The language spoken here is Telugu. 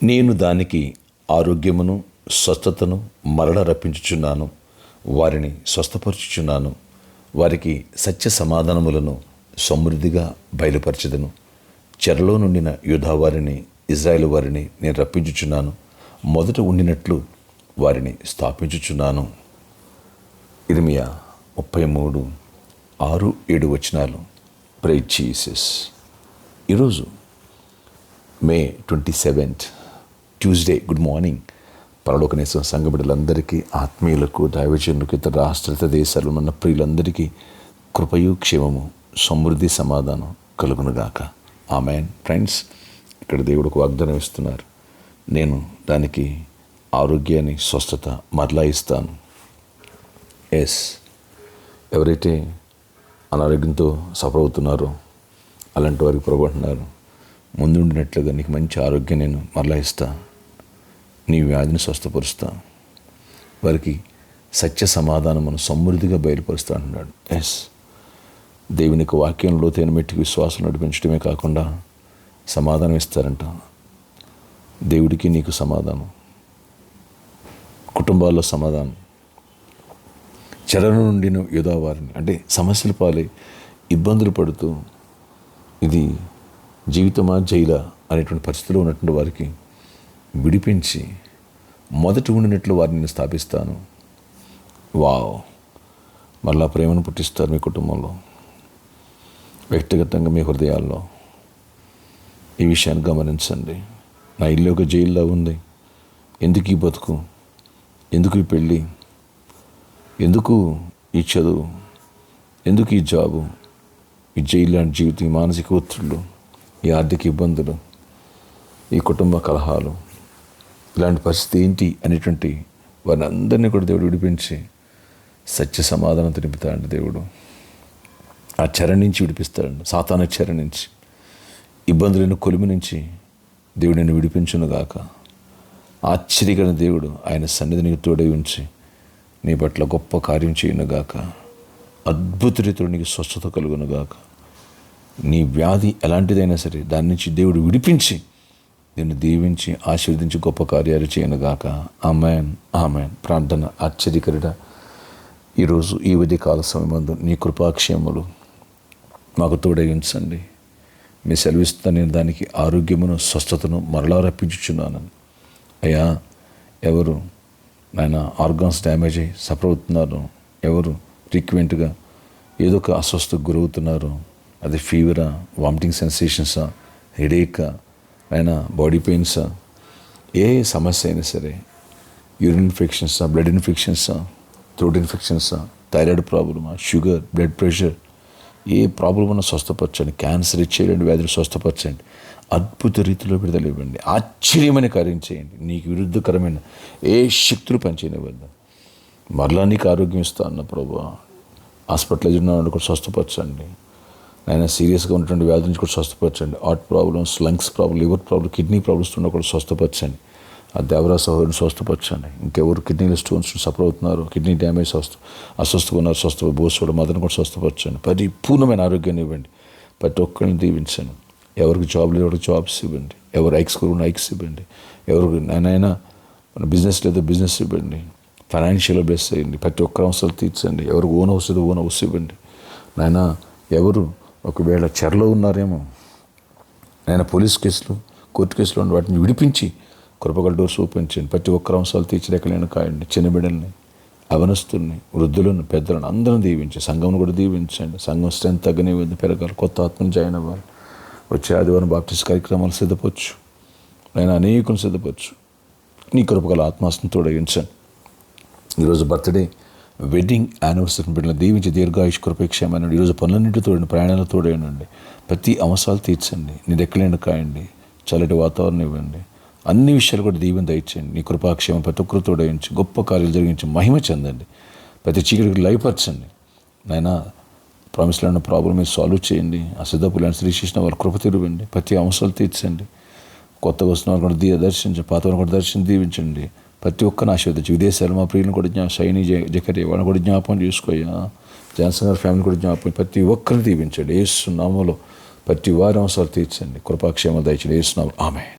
నేను దానికి ఆరోగ్యమును స్వస్థతను మరల రప్పించుచున్నాను. వారిని స్వస్థపరచుచున్నాను. వారికి సత్య సమాధానములను సమృద్ధిగా బయలుపరచెదను. చెరలో నుండిన యూదా వారిని, ఇజ్రాయేలు వారిని నేను రప్పించుచున్నాను. మొదట ఉండినట్లు వారిని స్థాపించుచున్నాను. ఇర్మియా 33:6-7 ప్రైజ్ జీసస్. ఈరోజు మే 27 ట్యూస్డే. Good morning. పరలోకనేశ్వర సంఘ బిడ్డలందరికీ, ఆత్మీయులకు, దైవజనులకు, ఇతర రాష్ట్ర దేశాలు ఉన్న ప్రియులందరికీ కృపయు క్షేమము సమృద్ధి సమాధానం కలుగునుగాక. ఆమెన్. ఫ్రెండ్స్, ఇక్కడ దేవుడికి వాగ్దానం ఇస్తున్నారు. నేను దానికి ఆరోగ్యాన్ని, స్వస్థత మరలా ఇస్తాను. ఎవరైతే అనారోగ్యంతో సఫర్ అవుతున్నారో అలాంటి వారికి ప్రభు అంటున్నారు, ముందుండినట్లుగా నీకు మంచి ఆరోగ్యం నేను మరలా ఇస్తా, నీ వ్యాధిని స్వస్థపరుస్తా, వారికి సత్య సమాధానమును సమృద్ధిగా బయలుపరుస్తా అంటున్నాడు. దేవునికి వాక్యంలో తేనెమెట్టుకు విశ్వాసం నడిపించడమే కాకుండా సమాధానం ఇస్తారంట. దేవుడికి నీకు సమాధానం, కుటుంబాల్లో సమాధానం. చెరను నుండిన యూదా వారిని, అంటే సమస్యలు పాలై ఇబ్బందులు పడుతూ ఇది జీవితమా జైలా అనేటువంటి పరిస్థితిలో ఉన్నటువంటి వారికి విడిపించి మొదటి ఉండినట్లు వారిని స్థాపిస్తాను. వావ్! మళ్ళా ప్రేమను పుట్టిస్తారు మీ కుటుంబంలో, వ్యక్తిగతంగా మీ హృదయాల్లో. ఈ విషయాన్ని గమనించండి. నా ఇల్లు ఒక జైల్లో ఉంది, ఎందుకు ఈ బతుకు, ఎందుకు ఈ పెళ్ళి, ఎందుకు ఈ చదువు, ఎందుకు ఈ జాబు, ఈ జైలు లాంటి జీవితం, ఈ మానసిక ఒత్తిళ్ళు, ఈ ఆర్థిక ఇబ్బందులు, ఈ కుటుంబ కలహాలు, ఇలాంటి పరిస్థితి ఏంటి అనేటువంటి వారిని అందరినీ కూడా దేవుడు విడిపించి సత్య సమాధానంతో నింపుతాడండి. దేవుడు ఆ చెర నుంచి విడిపిస్తాడండి, సాతాను చెర నుంచి, ఇబ్బందులైన కొలిమి నుంచి దేవుడు నిన్ను విడిపించునుగాక. ఆశ్చర్యకరమైన దేవుడు ఆయన సన్నిధిని తోడై ఉంచి నీ పట్ల గొప్ప కార్యం చేయనుగాక. అద్భుత రీతిలో నీకు స్వస్థత కలుగునుగాక. నీ వ్యాధి ఎలాంటిదైనా సరే దాని నుంచి దేవుడు విడిపించి నిన్ను దీవించి ఆశీర్వదించి గొప్ప కార్యాలు చేయనుగాక. Amen, amen. ప్రార్థన. ఆశ్చర్యకరుడ, ఈరోజు ఈ ఉదయకాల సమయమందు నీ కృపాక్షేమములు మాకు తోడై ఉంచండి. మీ సెలవిస్తా నేను దానికి ఆరోగ్యమును స్వస్థతను మరలా రప్పించుచున్నాను. అయ్యా, ఎవరు నాయన ఆర్గాన్స్ డ్యామేజ్ అయ్యి సఫర్ అవుతున్నారు, ఎవరు ఫ్రీక్వెంట్గా ఏదో ఒక అస్వస్థకు గురవుతున్నారు, అది ఫీవరా, వామిటింగ్ సెన్సేషన్సా, హెడేకా, అయినా బాడీ పెయిన్సా, ఏ సమస్య అయినా సరే, యూరిన్ ఇన్ఫెక్షన్సా, బ్లడ్ ఇన్ఫెక్షన్సా, థ్రోట్ ఇన్ఫెక్షన్సా, థైరాయిడ్ ప్రాబ్లమా, షుగర్, బ్లడ్ ప్రెషర్, ఏ ప్రాబ్లం ఉన్నా స్వస్థపరచండి. క్యాన్సర్ ఇచ్చేయండి, వ్యాధులు స్వస్థపరచండి. అద్భుత రీతిలో విడుదల ఇవ్వండి. ఆశ్చర్యమైన కార్యం చేయండి. నీకు విరుద్ధకరమైన ఏ శక్తులు పనిచేయనివ్వద్దు. మరలా నీకు ఆరోగ్యం ఇస్తా అన్న ప్రభు. హాస్పిటలైజ్ ఉన్న వాళ్ళు కూడా స్వస్థపరచండి. ఆయన సీరియస్గా ఉన్నటువంటి వ్యాధి నుంచి కూడా స్వస్థపరచండి. Heart problems, lungs problem, liver problem, kidney problems ఉన్నా కూడా స్వస్థపరచండి. ఆ దేవరా సహోదరుని స్వస్థపరచండి. ఇంకెవరు కిడ్నీలో స్టోన్స్ సఫర్ అవుతున్నారు, కిడ్నీ డ్యామేజ్ అస్వస్థగా ఉన్నారు, బోసుడు మదన కూడా స్వస్థపరచండి. పరిపూర్ణమైన ఆరోగ్యాన్ని ఇవ్వండి. ప్రతి ఒక్కరిని దీవించండి. ఎవరికి జాబ్ లేదు ఎవరికి జాబ్స్ ఇవ్వండి. ఎవరు ఐక్స్ కొరకు ఐక్స్ ఇవ్వండి. ఎవరు నాయన బిజినెస్ లేదో బిజినెస్ ఇవ్వండి. ఫైనాన్షియల్గా బ్లెస్ అయ్యండి. ప్రతి ఒక్కరి అవసరాలు తీర్చండి. ఎవరికి ఓన్ హౌస్ ఏదో ఓన్ హౌస్ ఇవ్వండి. నాయన ఎవరు ఒకవేళ చెరలో ఉన్నారేమో, నాయన పోలీస్ కేసులు, కోర్టు కేసులు ఉన్న వాటిని విడిపించి కృపగల డోర్స్ ఓపెన్ చేయండి. ప్రతి ఒక్కరి అవసరాలు తీర్చలేకలేని కాయండి. చిన్న బిడ్డల్ని, అవనస్తుల్ని, వృద్ధులను, పెద్దలను అందరం దీవించి సంఘంను కూడా దీవించండి. సంఘం స్ట్రెంత్ తగ్గనే పెరగాలి. కొత్త ఆత్మను జాయిన్ అవ్వాలి. వచ్చే ఆదివారం బాప్టిస్ట్ కార్యక్రమాలు సిద్ధపరచు. నేను అనేకులను సిద్ధపరచు. నీ కృపగల ఆత్మాస్తం తోడగించండి. ఈరోజు బర్త్డే, వెడ్డింగ్ యానివర్సరీ బిడ్డలను దీవించి దీర్ఘాయుష్ కృపేక్షేమనండి. ఈరోజు పనులన్నింటి తోడండి, ప్రయాణాలు తోడేయండి. ప్రతి అవసరాలు తీర్చండి. నీ దెక్కలేండి కాయండి. చల్లటి వాతావరణం ఇవ్వండి. అన్ని విషయాలు కూడా దీవెన దయచేయండి. నీ కృపాక్షేమం ప్రతి ఒక్కరు తోడయించి గొప్ప కార్యాలు జరిగించి మహిమ చెందండి. ప్రతి చీకటికి లయపరచండి. నాయనా ప్రామిస్లో ప్రాబ్లమ్ మీద సాల్వ్ చేయండి. ఆ సిద్ధపులను శ్రీకృష్ణ వారి కృప తిరివండి. ప్రతి అవసరాలు తీర్చండి. కొత్తగా వస్తున్న వారు కూడా దర్శించండి. పాత వారిని కూడా దీవించండి. ప్రతి ఒక్కరిని ఆశీర్వదించి విదేశాలు మా ప్రియులను కూడా షైని జకరియా వాళ్ళని కూడా జ్ఞాపకం చేసుకోయ్యా. జాన్సన్ గారి ఫ్యామిలీ కూడా జ్ఞాపకం. ప్రతి ఒక్కరిని దీవించండి. యేసు నామములో ప్రతి వారి అవసరాలు తీర్చండి. కృపాక్షేమ దయచేయండి. యేసు నామములో ఆమేన్.